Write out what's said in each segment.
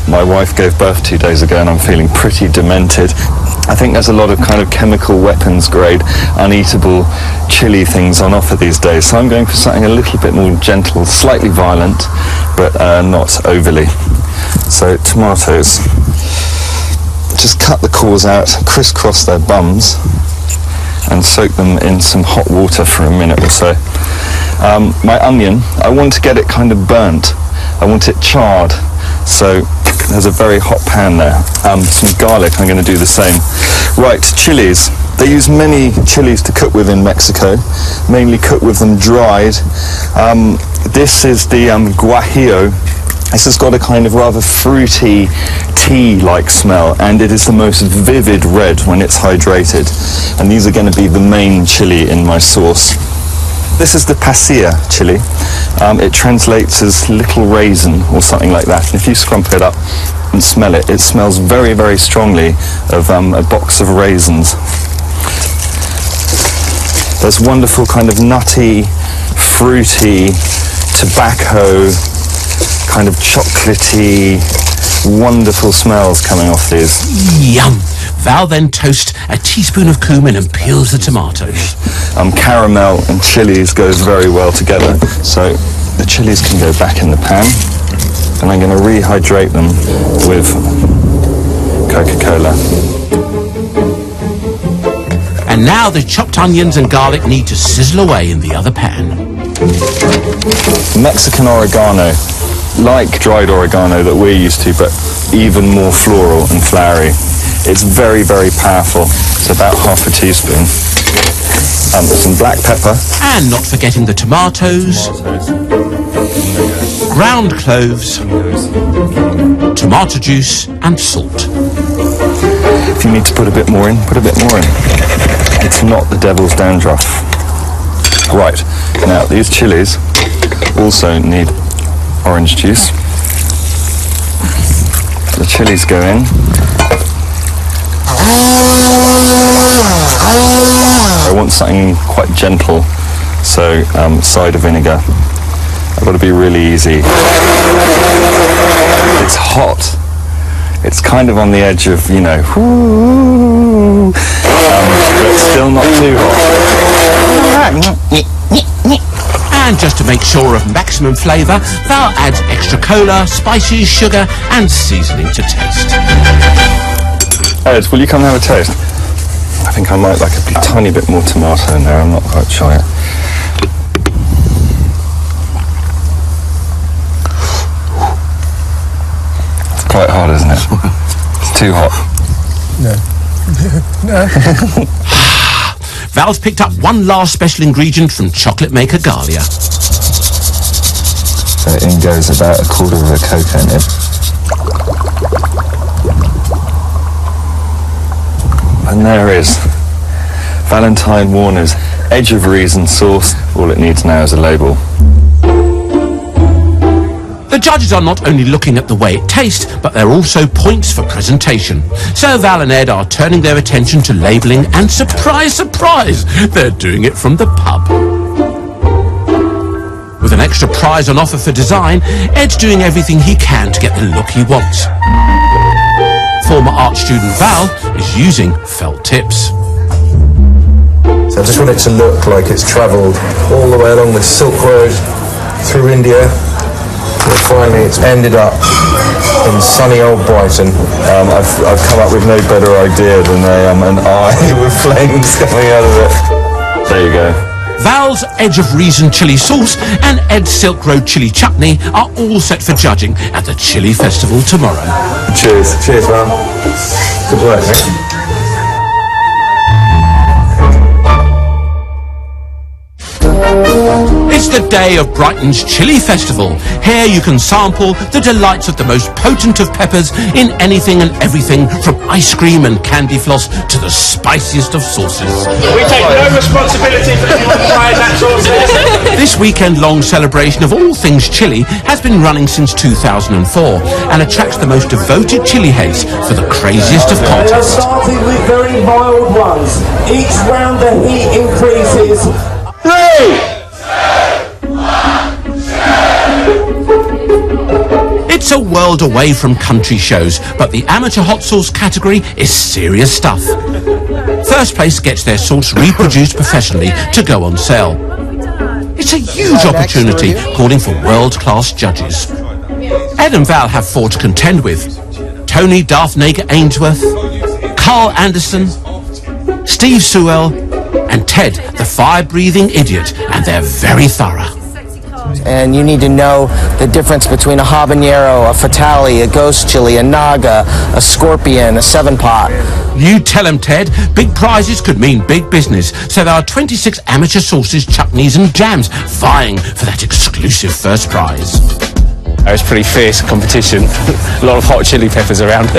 My wife gave birth 2 days ago and I'm feeling pretty demented. I think there's a lot of kind of chemical weapons grade, uneatable chili things on offer these days. So I'm going for something a little bit more gentle, slightly violent, but not overly. So tomatoes. Just cut the cores out, crisscross their bums, and soak them in some hot water for a minute or so. My onion, I want to get it kind of burnt. I want it charred. So there's a very hot pan there. Some garlic, I'm going to do the same. Right, chilies. They use many chilies to cook with in Mexico, mainly cook with them dried. This is the guajillo. This has got a kind of rather fruity, tea-like smell, and it is the most vivid red when it's hydrated. And these are going to be the main chili in my sauce. This is the pasilla chili. It translates as little raisin or something like that. And if you scrump it up and smell it, it smells very, very strongly of a box of raisins. There's wonderful kind of nutty, fruity, tobacco, kind of chocolatey, wonderful smells coming off these. Yum! Val then toasts a teaspoon of cumin and peels the tomatoes. Caramel and chilies goes very well together. So the chilies can go back in the pan, and I'm going to rehydrate them with Coca-Cola. And now the chopped onions and garlic need to sizzle away in the other pan. Mexican oregano, like dried oregano that we're used to, but even more floral and flowery. It's very, very powerful. It's about half a teaspoon. Some black pepper. And not forgetting the tomatoes, ground cloves, tomato juice and salt. If you need to put a bit more in, put a bit more in. It's not the devil's dandruff. Right, now these chilies also need orange juice. The chilies go in. I want something quite gentle, so cider vinegar. I've got to be really easy. It's hot. It's kind of on the edge of, you know, but still not too hot. And just to make sure of maximum flavour, Val adds extra cola, spices, sugar and seasoning to taste. Ed, will you come and have a taste? I think I might like a tiny bit more tomato in there, I'm not quite sure yet. It's quite hot, isn't it? It's too hot. No. Val's picked up one last special ingredient from chocolate maker Galia. So in goes about a quarter of a cocoa nib. And there is Valentine Warner's Edge of Reason sauce. All it needs now is a label. The judges are not only looking at the way it tastes, but they're also points for presentation. So Val and Ed are turning their attention to labelling, and surprise, surprise, they're doing it from the pub. With an extra prize on offer for design, Ed's doing everything he can to get the look he wants. Former art student Val is using felt tips. So I just want it to look like it's travelled all the way along the Silk Road through India. And finally it's ended up in sunny old Brighton. I've come up with no better idea than an eye with flames coming out of it. There you go. Val's Edge of Reason chili sauce and Ed's Silk Road chili chutney are all set for judging at the Chili Festival tomorrow. Cheers. Cheers, Val. Good work, mate. It's the day of Brighton's Chili Festival. Here you can sample the delights of the most potent of peppers in anything and everything, from ice cream and candy floss to the spiciest of sauces. We take no responsibility for anyone trying that sauce. This weekend-long celebration of all things chili has been running since 2004 and attracts the most devoted chili heads for the craziest of contests. Starting with very mild ones. Each round the heat increases. 3, 2, 1, It's a world away from country shows, but the amateur hot sauce category is serious stuff. First place gets their sauce reproduced professionally to go on sale. It's a huge opportunity calling for world-class judges. Ed and Val have 4 to contend with. Tony Darth Nager Ainsworth, Carl Anderson, Steve Sewell, and Ted, the fire-breathing idiot, and they're very thorough. And you need to know the difference between a habanero, a fatale, a ghost chili, a naga, a scorpion, a 7-pot. You tell them, Ted. Big prizes could mean big business. So there are 26 amateur sauces, chutneys and jams vying for that exclusive first prize. It was pretty fierce competition. A lot of hot chili peppers around.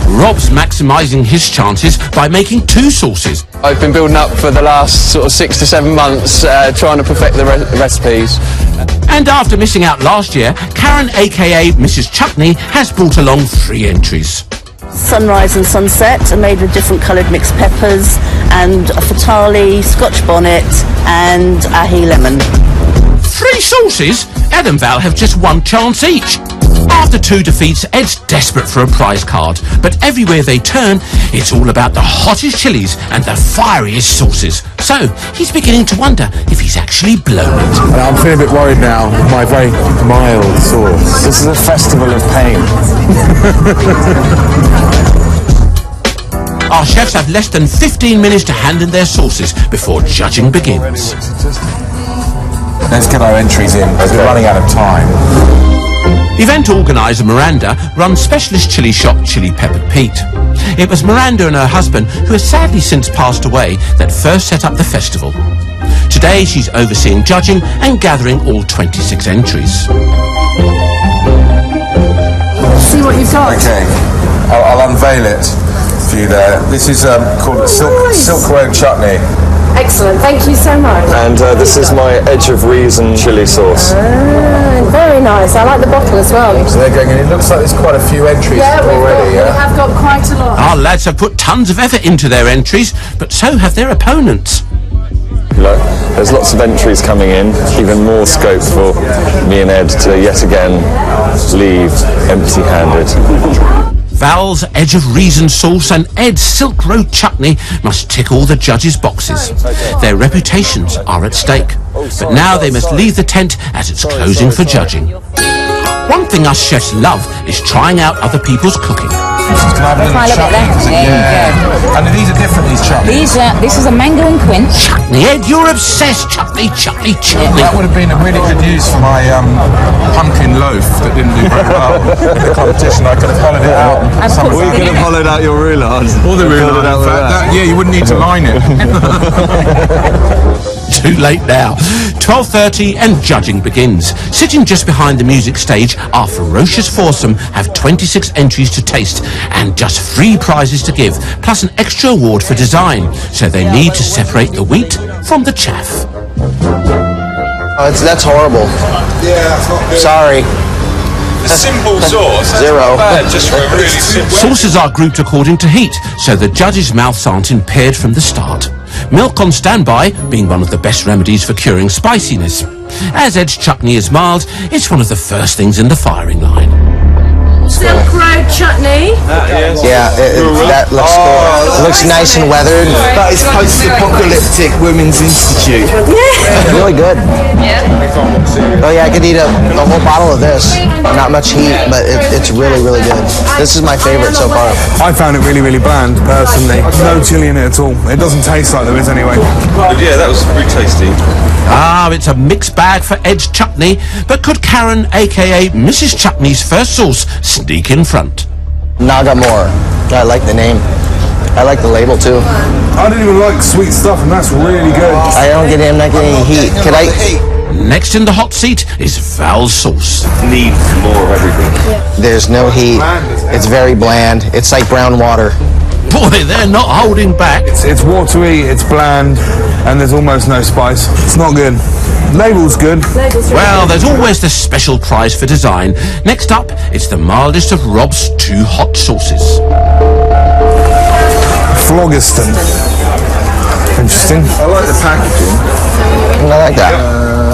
Rob's maximising his chances by making 2 sauces. I've been building up for the last sort of 6 to 7 months, trying to perfect the recipes. And after missing out last year, Karen, aka Mrs. Chutney, has brought along 3 entries. Sunrise and sunset are made with different coloured mixed peppers, and a fatale, scotch bonnet and ahi lemon. 3 sauces? Ed and Val have just 1 chance each. After 2 defeats, Ed's desperate for a prize card, but everywhere they turn, it's all about the hottest chilies and the fieriest sauces. So he's beginning to wonder if he's actually blown it. I'm feeling a bit worried now with my very mild sauce. This is a festival of pain. Our chefs have less than 15 minutes to hand in their sauces before judging begins. Let's get our entries in, as we're running out of time. Event organiser Miranda runs specialist chili shop Chili Peppered Pete. It was Miranda and her husband, who has sadly since passed away, that first set up the festival. Today she's overseeing judging and gathering all 26 entries. See what you've got. Okay, I'll unveil it for you there. This is called Silk Road Chutney. Excellent, thank you so much. And this is my Edge of Reason chili sauce. Very nice, I like the bottle as well. So they're going in. It looks like there's quite a few entries already, we have got quite a lot. Our lads have put tons of effort into their entries, but so have their opponents. Look, there's lots of entries coming in, even more scope for me and Ed to yet again leave empty-handed. Val's Edge of Reason sauce and Ed's Silk Road Chutney must tick all the judges' boxes. Their reputations are at stake, but now they must leave the tent as it's closing for judging. One thing us chefs love is trying out other people's cooking. Can I have a little chutney? Yeah. And these are different, these chutneys. This is a mango and quince. Chutney, Ed, you're obsessed. Chutney, chutney, chutney. That would have been a really good use for my pumpkin loaf that didn't do very well in the competition. I could have hollowed it out. We could have hollowed out your roulade. Or the roulade, in fact. Yeah, you wouldn't need to line it. Too late now. 12:30 and judging begins. Sitting just behind the music stage, our ferocious foursome have 26 entries to taste and just 3 prizes to give, plus an extra award for design. So they need to separate the wheat from the chaff. That's horrible. Yeah, that's not good. Sorry. A simple sauce. 0. Just for a really simple. Sauces are grouped according to heat, so the judges' mouths aren't impaired from the start. Milk on standby being one of the best remedies for curing spiciness. As Ed's chutney is mild, it's one of the first things in the firing line. Silk Road Chutney. Yeah, that looks good. It looks nice and weathered. That is post-apocalyptic Women's Institute. Really good. Oh yeah, I could eat a whole bottle of this. Not much heat, but it's really, really good. This is my favorite so far. I found it really, really bland, personally. No chili in it at all. It doesn't taste like there is anyway. Yeah, that was really tasty. Ah, it's a mixed bag for Ed's chutney, but could Karen, aka Mrs. Chutney's first sauce, sneak in front? Nagamore. I like the name. I like the label too. I don't even like sweet stuff, and that's really good. I'm not getting any heat. Could I? Next in the hot seat is Val's sauce. Need more of everything. There's no heat. It's very bland. It's like brown water. Boy, they're not holding back. It's watery, it's bland, and there's almost no spice. It's not good. Label's good. Well, there's always the special prize for design. Next up, it's the mildest of Rob's 2 hot sauces. Phlogiston. Interesting. I like the packaging. I like that.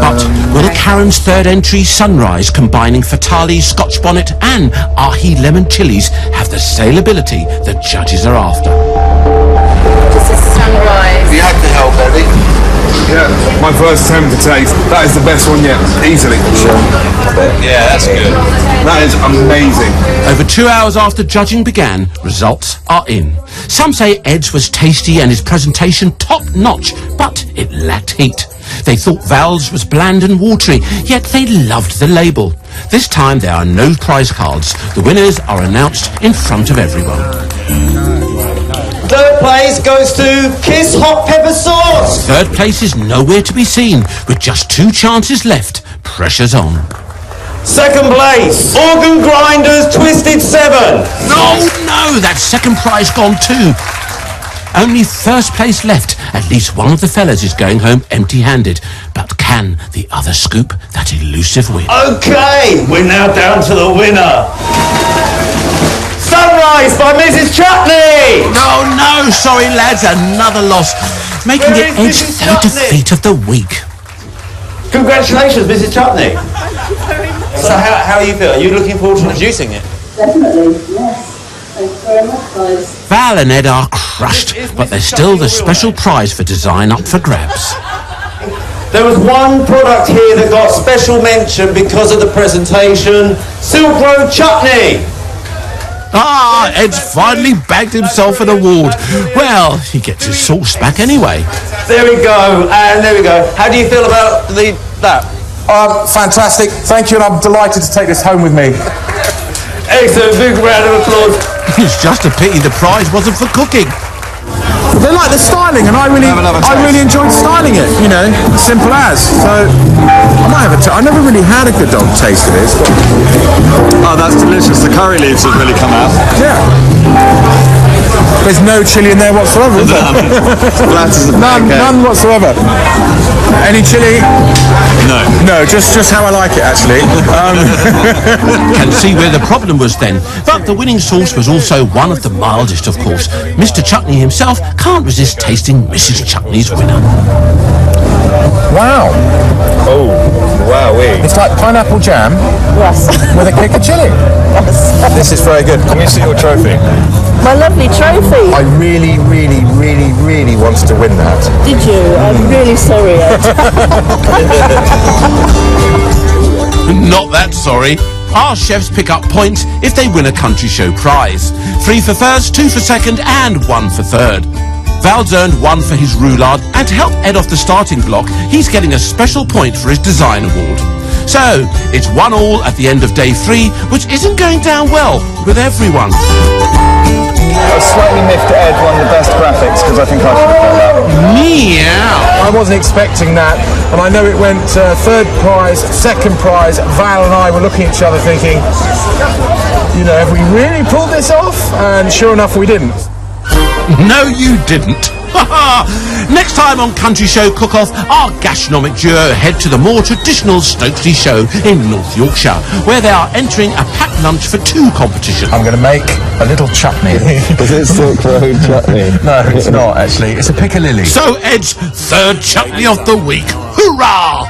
But will Karen's third entry, Sunrise, combining Fatale, Scotch bonnet and ahi lemon chilies, have the saleability the judges are after? This is Sunrise. You had to help, Eddie. Yeah, my first attempt to taste. That is the best one yet, easily. Yeah, that's good. That is amazing. Over 2 hours after judging began, results are in. Some say Ed's was tasty and his presentation top-notch, but it lacked heat. They thought Val's was bland and watery, yet they loved the label. This time there are no prize cards. The winners are announced in front of everyone. Third place goes to Kiss Hot Pepper Sauce. Third place is nowhere to be seen. With just 2 chances left, pressure's on. Second place, Organ Grinders Twisted 7. No, that second prize gone too. Only first place left. At least one of the fellas is going home empty-handed. But can the other scoop that elusive win? Okay, we're now down to the winner. Sunrise by Mrs. Chutney. No, sorry lads, another loss. Making Where it is Ed's Mrs. third Chutney? defeat of the week. Congratulations, Mrs. Chutney. So how are you feel? Are you looking forward to producing it? Definitely, yes. Thanks very much, guys. Val and Ed are crushed, but there's still the special prize for design up for grabs. There was one product here that got special mention because of the presentation. Silk Road Chutney. Ed's finally bagged himself an award. Well, he gets his sauce back anyway. There we go, and there we go. How do you feel about that? Fantastic. Thank you, and I'm delighted to take this home with me. Excellent, big round of applause. It's just a pity the prize wasn't for cooking. They like the styling, and I really enjoyed styling it. You know, simple as. So I might have I never really had a good dog taste of this. Oh, that's delicious. The curry leaves have really come out. Yeah. There's no chili in there whatsoever, is there? None whatsoever. Any chili? No, just how I like it, actually. Can see where the problem was then. But the winning sauce was also one of the mildest, of course. Mr. Chutney himself can't resist tasting Mrs. Chutney's winner. Wow. Oh, wowee. It's like pineapple jam with a kick of chili. This is very good. Can we see your trophy? My lovely trophy. I really wanted to win that. Did you? I'm really sorry, Ed. Not that sorry. Our chefs pick up points if they win a country show prize. 3 for first, 2 for second, and 1 for third. Val's earned 1 for his roulade, and to help Ed off the starting block, he's getting a special point for his design award. So, it's 1-1 at the end of day 3, which isn't going down well with everyone. I slightly miffed Ed won the best graphics because I think I should have done that. Meow! I wasn't expecting that, and I know it went third prize, second prize. Val and I were looking at each other thinking, you know, have we really pulled this off? And sure enough, we didn't. No, you didn't. Next time on Country Show Cook-Off, our gastronomic duo head to the more traditional Stokesy show in North Yorkshire, where they are entering a packed lunch for 2 competition. I'm going to make a little chutney. Is it Silk Road chutney? No, it's not, actually. It's a piccalilli. So Ed's third chutney of the week. Hurrah!